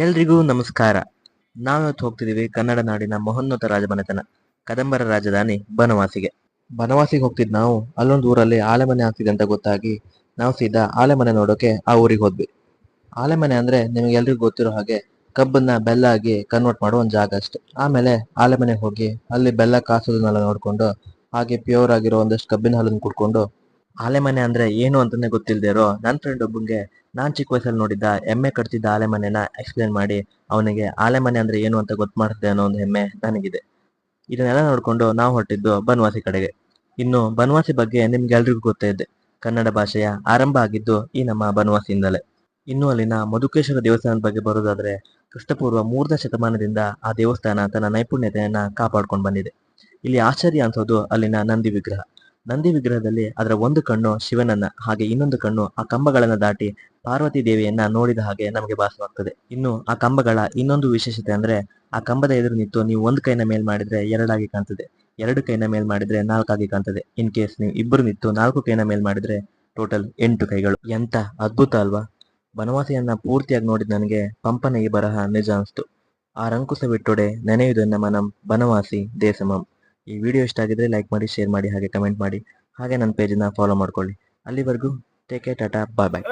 ಎಲ್ರಿಗೂ ನಮಸ್ಕಾರ. ನಾವಿವತ್ತು ಹೋಗ್ತಿದೀವಿ ಕನ್ನಡ ನಾಡಿನ ಮಹೋನ್ನತ ರಾಜಮನೆತನ ಕದಂಬರ ರಾಜಧಾನಿ ಬನವಾಸಿಗೆ. ಬನವಾಸಿಗೆ ಹೋಗ್ತಿದ್ ನಾವು ಅಲ್ಲೊಂದು ಊರಲ್ಲಿ ಆಲೆಮನೆ ಆಗ್ತಿದೆ ಅಂತ ಗೊತ್ತಾಗಿ ನಾವು ಸೀದಾ ಆಲೆಮನೆ ನೋಡೋಕೆ ಆ ಊರಿಗೆ ಹೋದ್ವಿ. ಆಲೆಮನೆ ಅಂದ್ರೆ ನಿಮಗೆ ಎಲ್ರಿಗೂ ಗೊತ್ತಿರೋ ಹಾಗೆ ಕಬ್ಬನ್ನ ಬೆಲ್ಲ ಆಗಿ ಕನ್ವರ್ಟ್ ಮಾಡೋ ಒಂದು ಜಾಗ ಅಷ್ಟೆ. ಆಮೇಲೆ ಆಲೆಮನೆ ಹೋಗಿ ಅಲ್ಲಿ ಬೆಲ್ಲ ಕಾಸೋದನ್ನೆಲ್ಲ ನೋಡ್ಕೊಂಡು ಹಾಗೆ ಪ್ಯೂರ್ ಆಗಿರೋ ಒಂದಷ್ಟು ಕಬ್ಬಿನ ಹಾಲನ್ನು ಕುಡ್ಕೊಂಡು ಆಲೆಮನೆ ಅಂದ್ರೆ ಏನು ಅಂತಾನೆ ಗೊತ್ತಿಲ್ಲದೆ ಇರೋ ನನ್ನ ಫ್ರೆಂಡ್ ಒಬ್ಬಂಗೆ ನಾನ್ ಚಿಕ್ಕ ವಯಸ್ಸಲ್ಲಿ ನೋಡಿದ್ದ ಎಮ್ಮೆ ಕಟ್ತಿದ್ದ ಆಲೆಮನೆನ ಎಕ್ಸ್ಪ್ಲೇನ್ ಮಾಡಿ ಅವನಿಗೆ ಆಲೆಮನೆ ಅಂದ್ರೆ ಏನು ಅಂತ ಗೊತ್ತು ಮಾಡಿಸ್ದೆ ಅನ್ನೋ ಒಂದು ಹೆಮ್ಮೆ ನನಗಿದೆ. ಇದನ್ನೆಲ್ಲ ನೋಡ್ಕೊಂಡು ನಾವು ಹೊರಟಿದ್ದು ಬನವಾಸಿ ಕಡೆಗೆ. ಇನ್ನು ಬನವಾಸಿ ಬಗ್ಗೆ ನಿಮ್ಗೆಲ್ರಿಗೂ ಗೊತ್ತೇ ಇದೆ, ಕನ್ನಡ ಭಾಷೆಯ ಆರಂಭ ಆಗಿದ್ದು ಈ ನಮ್ಮ ಬನವಾಸಿಯಿಂದಲೇ. ಇನ್ನು ಅಲ್ಲಿನ ಮಧುಕೇಶ್ವರ ದೇವಸ್ಥಾನದ ಬಗ್ಗೆ ಬರೋದಾದ್ರೆ ಕ್ರಿಸ್ತಪೂರ್ವ 3ನೇ ಶತಮಾನದಿಂದ ಆ ದೇವಸ್ಥಾನ ತನ್ನ ನೈಪುಣ್ಯತೆಯನ್ನ ಕಾಪಾಡ್ಕೊಂಡು ಬಂದಿದೆ. ಇಲ್ಲಿ ಆಶ್ಚರ್ಯ ಅನ್ಸೋದು ಅಲ್ಲಿನ ನಂದಿ ವಿಗ್ರಹ. ನಂದಿ ವಿಗ್ರಹದಲ್ಲಿ ಅದರ ಒಂದು ಕಣ್ಣು ಶಿವನನ್ನ ಹಾಗೆ ಇನ್ನೊಂದು ಕಣ್ಣು ಆ ಕಂಬಗಳನ್ನ ದಾಟಿ ಪಾರ್ವತಿ ದೇವಿಯನ್ನ ನೋಡಿದ ಹಾಗೆ ನಮಗೆ ಭಾಸವಾಗ್ತದೆ. ಇನ್ನು ಆ ಕಂಬಗಳ ಇನ್ನೊಂದು ವಿಶೇಷತೆ ಅಂದ್ರೆ ಆ ಕಂಬದ ಎದುರು ನಿಂತು ನೀವು ಒಂದು ಕೈನ ಮೇಲ್ ಮಾಡಿದ್ರೆ 2 ಕಾಣ್ತದೆ, 2 ಕೈನ ಮೇಲ್ ಮಾಡಿದ್ರೆ 4 ಕಾಣ್ತದೆ. ಇನ್ ಕೇಸ್ ನೀವು ಇಬ್ಬರು ನಿಂತು 4 ಕೈನ ಮೇಲ್ ಮಾಡಿದ್ರೆ ಟೋಟಲ್ 8 ಕೈಗಳು. ಎಂತ ಅದ್ಭುತ ಅಲ್ವಾ? ಬನವಾಸಿಯನ್ನ ಪೂರ್ತಿಯಾಗಿ ನೋಡಿದ ನನಗೆ ಪಂಪನ ಈ ಬರಹ ನಿಜ ಅನಿಸ್ತು. ಆ ರಂಕುಶ ಬಿಟ್ಟೊಡೆ ನೆನೆಯುವುದನ್ನ ಮನಂ ಬನವಾಸಿ ದೇಶಮಂ. ಈ ವಿಡಿಯೋ ಇಷ್ಟ ಆಗಿದ್ರೆ ಲೈಕ್ ಮಾಡಿ, ಶೇರ್ ಮಾಡಿ, ಹಾಗೆ ಕಮೆಂಟ್ ಮಾಡಿ, ಹಾಗೆ ನನ್ನ ಪೇಜನ್ನ ಫಾಲೋ ಮಾಡ್ಕೊಳ್ಳಿ. ಅಲ್ಲಿವರೆಗೂ ಟೇಕ್ ಕೇರ್, ಟಾಟಾ, ಬಾಯ್ ಬಾಯ್.